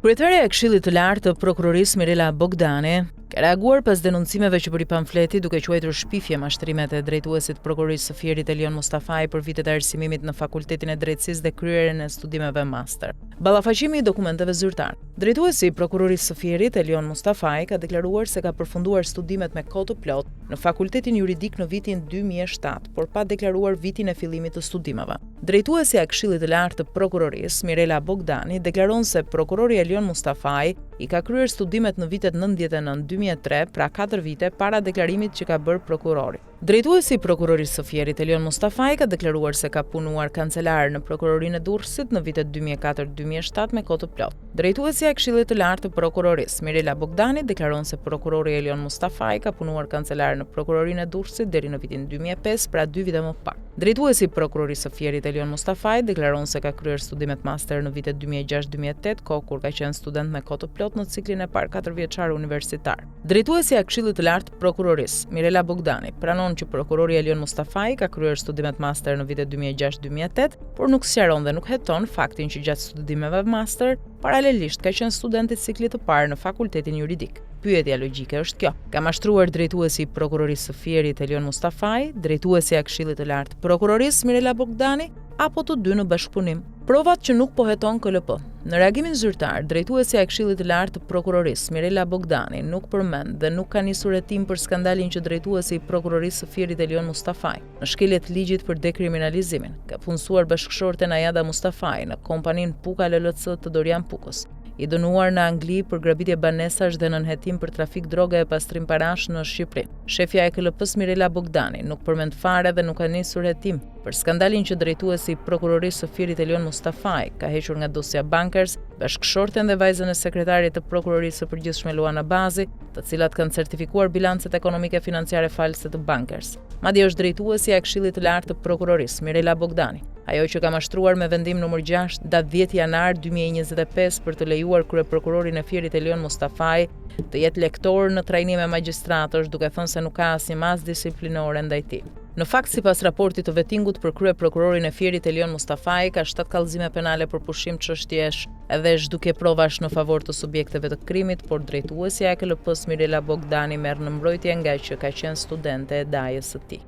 Kryetaria e Këshillit të Lartë të Prokurorisë Mirela Bogdani ka reaguar pas denuncimeve që bëri pamfleti duke quajtur shpifje mashtrimet e drejtuesit prokurorisë së Fierit Elion Mustafaj për vitet e arsimimit në Fakultetin e Drejtësisë dhe kryerjen e studimeve master. Ballafaqimi i dokumenteve zyrtare. Drejtuesi i prokurorisë së Fierit Elion Mustafaj ka deklaruar se ka përfunduar studimet me kohë të plotë në Fakultetin Juridik në vitin 2007, por pa deklaruar vitin e fillimit të studimeve. Drejtuesja e Këshillit të Lartë të Prokurorisë Mirela Bogdani deklaron se prokurori Elion Mustafaj i ka kryer studimet në vitet 99-2003, pra 4 vite para deklarimit që ka bërë prokurori. Drejtuesi i prokurorisë së Fierit Elion Mustafaj ka deklaruar se ka punuar kancelar në prokurorinë e Durrësit në vitet 2004-2007 me kohë të plotë. Drejtuesja e Këshillit të Lartë të Prokurorisë Mirela Bogdani deklaron se prokurori Elion Mustafaj ka punuar kancelar në prokurorinë e Durrësit deri në vitin 2005, pra 2 vite më pak. Drejtuesi i prokurorisë së Fierit Elion Mustafaj deklaron se ka kryer studimet master në vitet 2006-2008, kohë kur ka qenë student me kohë të plotë në ciklin e parë 4 vjeçar universitar. Drejtuesja e Këshillit të Lartë të Prokurorisë Mirela Bogdani pranon që prokurori Elion Mustafaj ka kryer studimet master në vitet 2006-2008, por nuk sqaron dhe nuk heton faktin që gjatë studimeve master paralelisht ka qenë student i ciklit të parë në Fakultetin Juridik. Pyetja logjike është kjo: ka mashtruar drejtuesi i prokurorisë së Fierit Elion Mustafaj, drejtuesja e Këshillit të Lartë të Prokurorisë Mirela Bogdani, apo të dy në bashkëpunim? Provat që nuk po heton KLP. Në reagimin zyrtar, drejtuesja e Këshillit të Lartë të Prokurorisë Mirela Bogdani nuk përmend dhe nuk ka nisur hetim për skandalin që drejtuesi i prokurorisë së Fierit Elion Mustafaj, në shkeljet ligjit për dekriminalizimin, ka punësuar bashkëshorten Ajada Mustafaj në kompaninë Puka LLC të Dorian Pukës, i dënuar në Angli për grabitje banesash dhe nënhetim për trafik droge e pastrim parash në Shqipëri. Shefja e KLP-s Mirela Bogdani nuk përmend fare dhe nuk ka nisur hetim për skandalin që drejtuesi i prokurorisë së Fierit Elion Mustafaj ka hequr nga dosja Bankers bashkëshorten dhe vajzën e sekretarit të prokurorisë së përgjithshme Luana Bazi, të cilat kanë certifikuar bilancet ekonomike financiare false të Bankers. Madje është drejtuesja e Këshillit të Lartë të Prokurorisë Mirela Bogdani ajo që ka mashtruar me vendim numër 6 datë 10 janar 2025 për të lejuar kryeprokurorin e Fierit Elion Mustafaj të jetë lektor në trajnim me magjistratësh, duke thënë se nuk ka asnjë masë disiplinore ndaj tij. Në fakt, sipas raportit të vettingut për kryeprokurorin e Fierit Elion Mustafaj, ka 7 kallëzime penale për pushim çështjesh edhe zhdukje provash në favor të subjekteve të krimit, por drejtuesja e KLP-s Mirela Bogdani merr në mbrojtje nga që ka qenë studente e dajës së tij.